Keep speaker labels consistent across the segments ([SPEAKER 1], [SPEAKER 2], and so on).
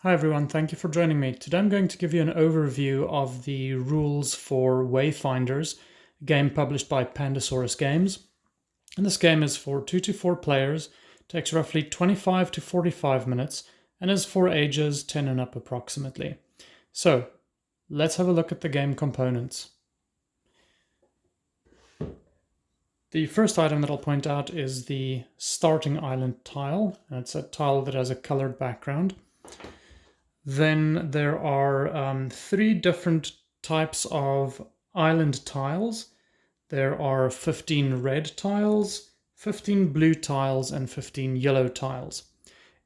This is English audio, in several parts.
[SPEAKER 1] Hi everyone, thank you for joining me. Today I'm going to give you an overview of the rules for Wayfinders, a game published by Pandasaurus Games. And this game is for 2 to 4 players, takes roughly 25 to 45 minutes, and is for ages 10 and up approximately. So, let's have a look at the game components. The first item that I'll point out is the starting island tile. It's a tile that has a colored background. Then there are 3 different types of island tiles. There are 15 red tiles, 15 blue tiles, and 15 yellow tiles.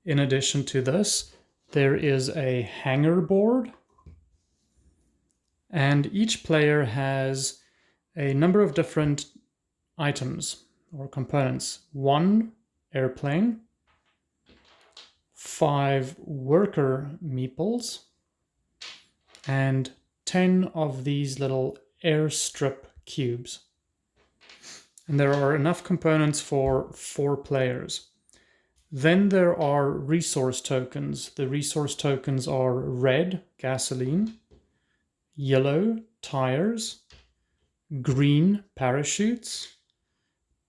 [SPEAKER 1] In addition to this, there is a hanger board, and each player has a number of different items or components. 1 airplane, 5 worker meeples, and 10 of these little airstrip cubes. And there are enough components for 4 players. Then there are resource tokens. The resource tokens are red, gasoline, yellow, tires, green, parachutes,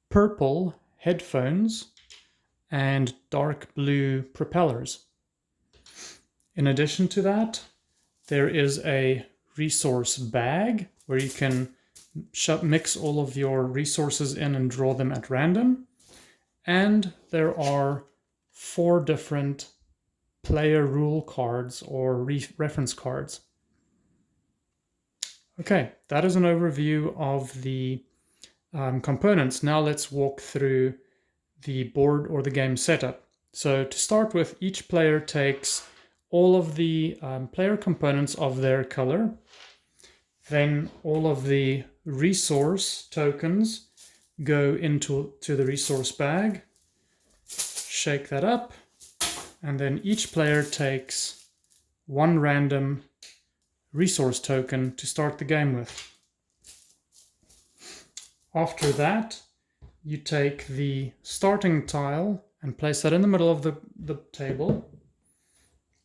[SPEAKER 1] purple, headphones, and dark blue propellers. In addition to that, there is a resource bag where you can mix all of your resources in and draw them at random. And there are 4 different player rule cards or reference cards. Okay, that is an overview of the components. Now let's walk through the board or the game setup. So to start with, each player takes all of the player components of their color. Then all of the resource tokens go into the resource bag. Shake that up. And then each player takes 1 random resource token to start the game with. After that, you take the starting tile and place that in the middle of the table.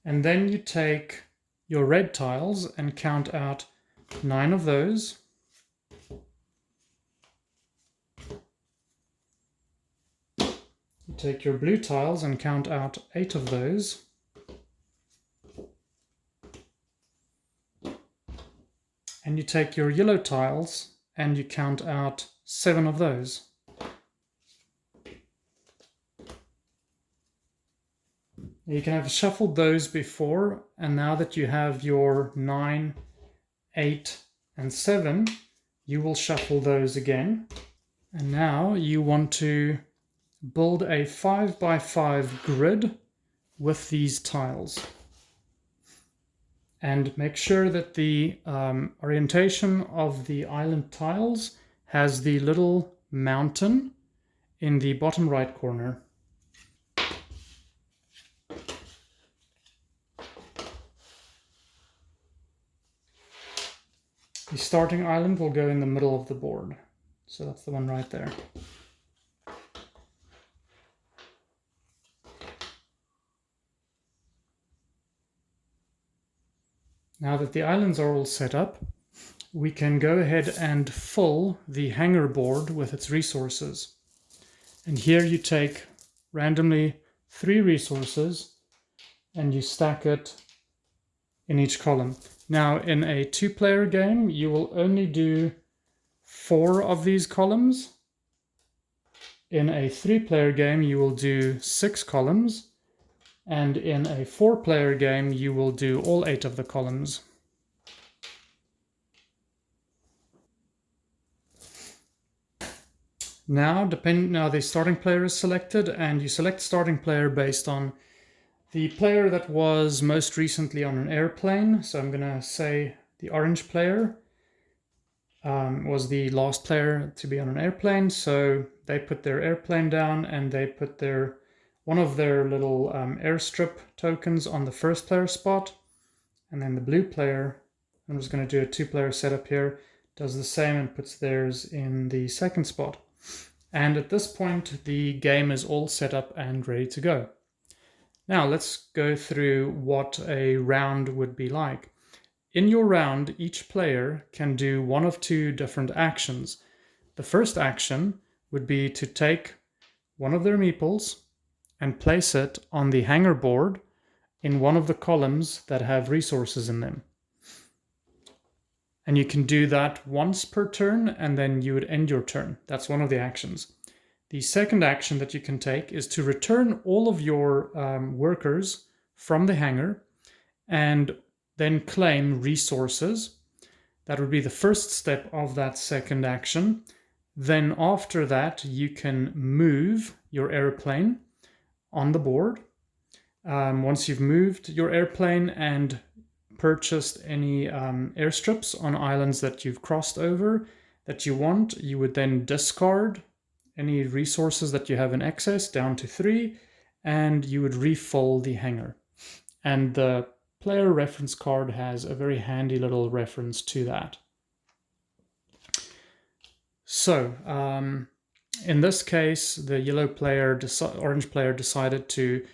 [SPEAKER 1] And then you take your red tiles and count out 9 of those. You take your blue tiles and count out 8 of those. And you take your yellow tiles and you count out 7 of those. You can have shuffled those before, and now that you have your 9, 8, and 7, you will shuffle those again. And now you want to build a 5x5 grid with these tiles. And make sure that the orientation of the island tiles has the little mountain in the bottom right corner. The starting island will go in the middle of the board. So that's the one right there. Now that the islands are all set up, we can go ahead and fill the hanger board with its resources. And here you take randomly 3 resources and you stack it in each column. Now, in a 2-player game, you will only do 4 of these columns. In a 3-player game, you will do 6 columns. And in a 4-player game, you will do all 8 of the columns. Now the starting player is selected, and you select starting player based on the player that was most recently on an airplane. So I'm going to say the orange player was the last player to be on an airplane. So they put their airplane down and they put one of their little airstrip tokens on the first player spot. And then the blue player, I'm just going to do a 2-player setup here, does the same and puts theirs in the second spot. And at this point, the game is all set up and ready to go. Now let's go through what a round would be like. In your round, each player can do one of two different actions. The first action would be to take one of their meeples and place it on the hanger board in one of the columns that have resources in them. And you can do that once per turn, and then you would end your turn. That's one of the actions. The second action that you can take is to return all of your workers from the hanger and then claim resources. That would be the first step of that second action. Then after that, you can move your airplane on the board. Once you've moved your airplane and purchased any airstrips on islands that you've crossed over that you want, you would then discard any resources that you have in excess down to 3, and you would refill the hangar. And the player reference card has a very handy little reference to that. So in this case, the orange player decided to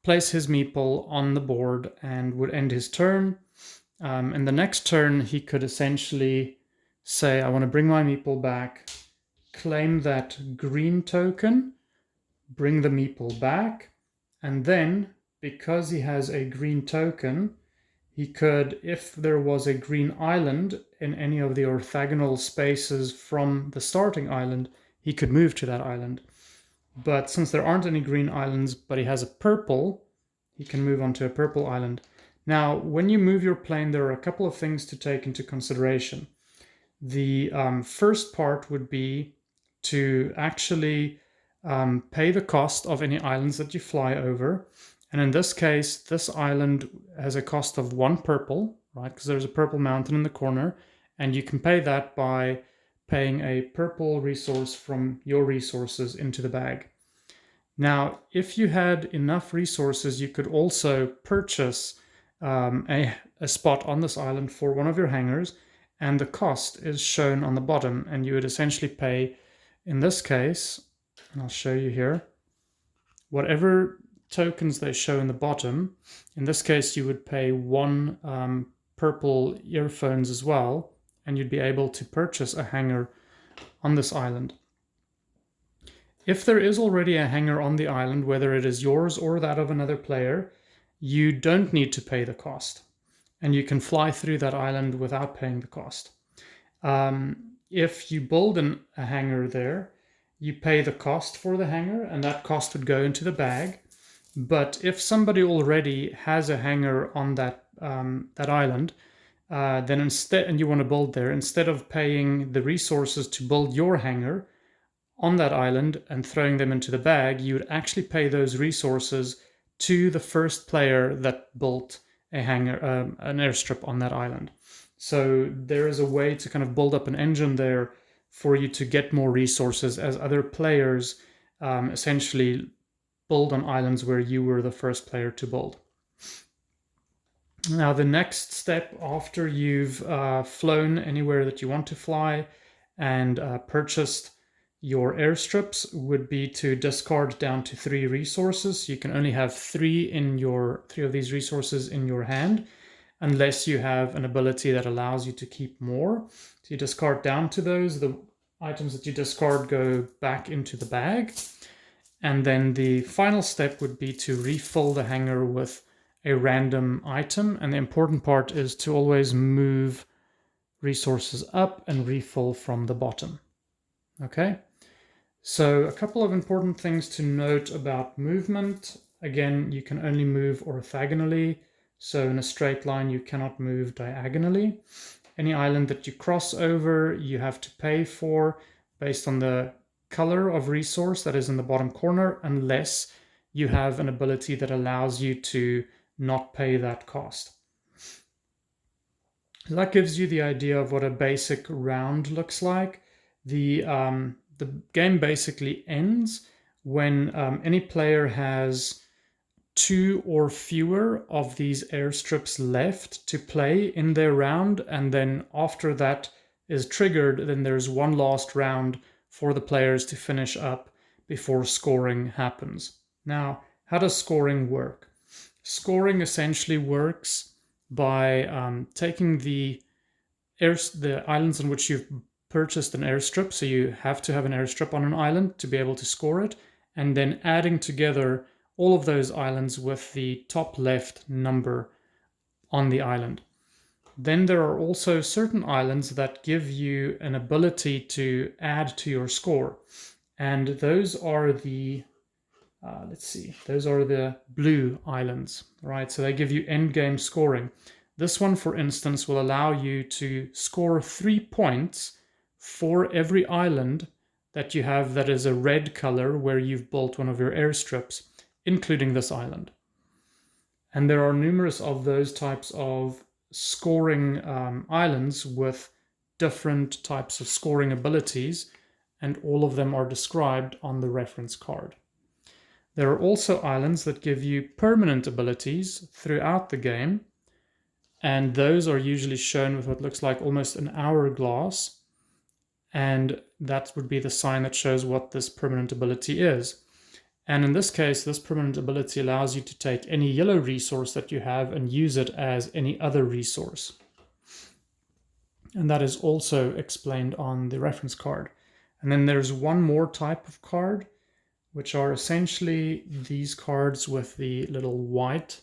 [SPEAKER 1] place his meeple on the board and would end his turn. In the next turn, he could essentially say, I want to bring my meeple back, claim that green token, bring the meeple back, and then, because he has a green token, he could, if there was a green island in any of the orthogonal spaces from the starting island, he could move to that island. But since there aren't any green islands, but he has a purple, he can move on to a purple island. Now, when you move your plane, there are a couple of things to take into consideration. The first part would be to actually pay the cost of any islands that you fly over. And in this case, this island has a cost of 1 purple, right? Because there's a purple mountain in the corner. And you can pay that by paying a purple resource from your resources into the bag. Now, if you had enough resources, you could also purchase a spot on this island for one of your hangars, and the cost is shown on the bottom, and you would essentially pay, in this case, and I'll show you here, whatever tokens they show in the bottom. In this case, you would pay 1 purple earphones as well, and you'd be able to purchase a hangar on this island. If there is already a hangar on the island, whether it is yours or that of another player, you don't need to pay the cost, and you can fly through that island without paying the cost. If you build a hangar there, you pay the cost for the hangar, and that cost would go into the bag. But if somebody already has a hangar on that island, then instead, and you want to build there, instead of paying the resources to build your hangar on that island and throwing them into the bag, you would actually pay those resources to the first player that built a hangar, an airstrip on that island. So there is a way to kind of build up an engine there for you to get more resources as other players essentially build on islands where you were the first player to build. Now, the next step after you've flown anywhere that you want to fly and purchased your airstrips would be to discard down to 3 resources. You can only have 3 of these resources in your hand, unless you have an ability that allows you to keep more. So you discard down to those. The items that you discard go back into the bag. And then the final step would be to refill the hangar with a random item. And the important part is to always move resources up and refill from the bottom. Okay? So a couple of important things to note about movement. Again, you can only move orthogonally. So in a straight line, you cannot move diagonally. Any island that you cross over, you have to pay for based on the color of resource that is in the bottom corner, unless you have an ability that allows you to not pay that cost. So that gives you the idea of what a basic round looks like. The game basically ends when any player has 2 or fewer of these airstrips left to play in their round, and then after that is triggered, then there's one last round for the players to finish up before scoring happens. Now, how does scoring work? Scoring essentially works by taking the islands on which you've purchased an airstrip, so you have to have an airstrip on an island to be able to score it, and then adding together all of those islands with the top left number on the island. Then there are also certain islands that give you an ability to add to your score, and those are the those are the blue islands, right? So they give you end game scoring. This one, for instance, will allow you to score 3 points for every island that you have that is a red color where you've built one of your airstrips, including this island. And there are numerous of those types of scoring islands with different types of scoring abilities, and all of them are described on the reference card. There are also islands that give you permanent abilities throughout the game, and those are usually shown with what looks like almost an hourglass, and that would be the sign that shows what this permanent ability is. And in this case, this permanent ability allows you to take any yellow resource that you have and use it as any other resource. And that is also explained on the reference card. And then there's one more type of card, which are essentially these cards with the little white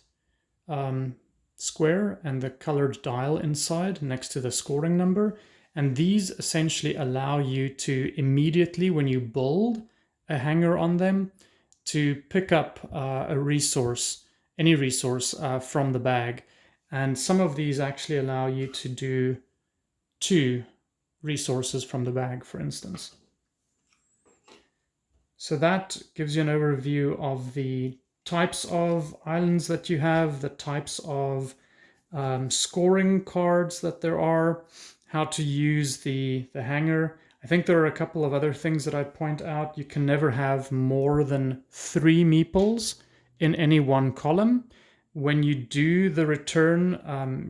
[SPEAKER 1] square and the colored dial inside next to the scoring number. And these essentially allow you to immediately, when you build a hanger on them, to pick up a resource, any resource from the bag. And some of these actually allow you to do 2 resources from the bag, for instance. So that gives you an overview of the types of islands that you have, the types of scoring cards that there are, how to use the hanger. I think there are a couple of other things that I'd point out. You can never have more than 3 meeples in any one column. When you do the return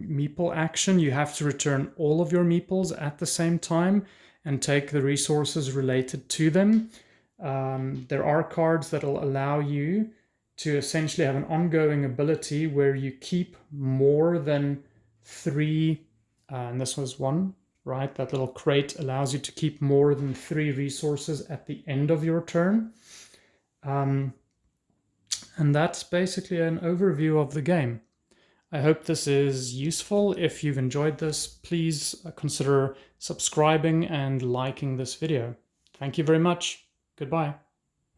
[SPEAKER 1] meeple action, you have to return all of your meeples at the same time and take the resources related to them. There are cards that will allow you to essentially have an ongoing ability where you keep more than 3, and this was one, right? That little crate allows you to keep more than 3 resources at the end of your turn. And that's basically an overview of the game. I hope this is useful. If you've enjoyed this, please consider subscribing and liking this video. Thank you very much. Goodbye.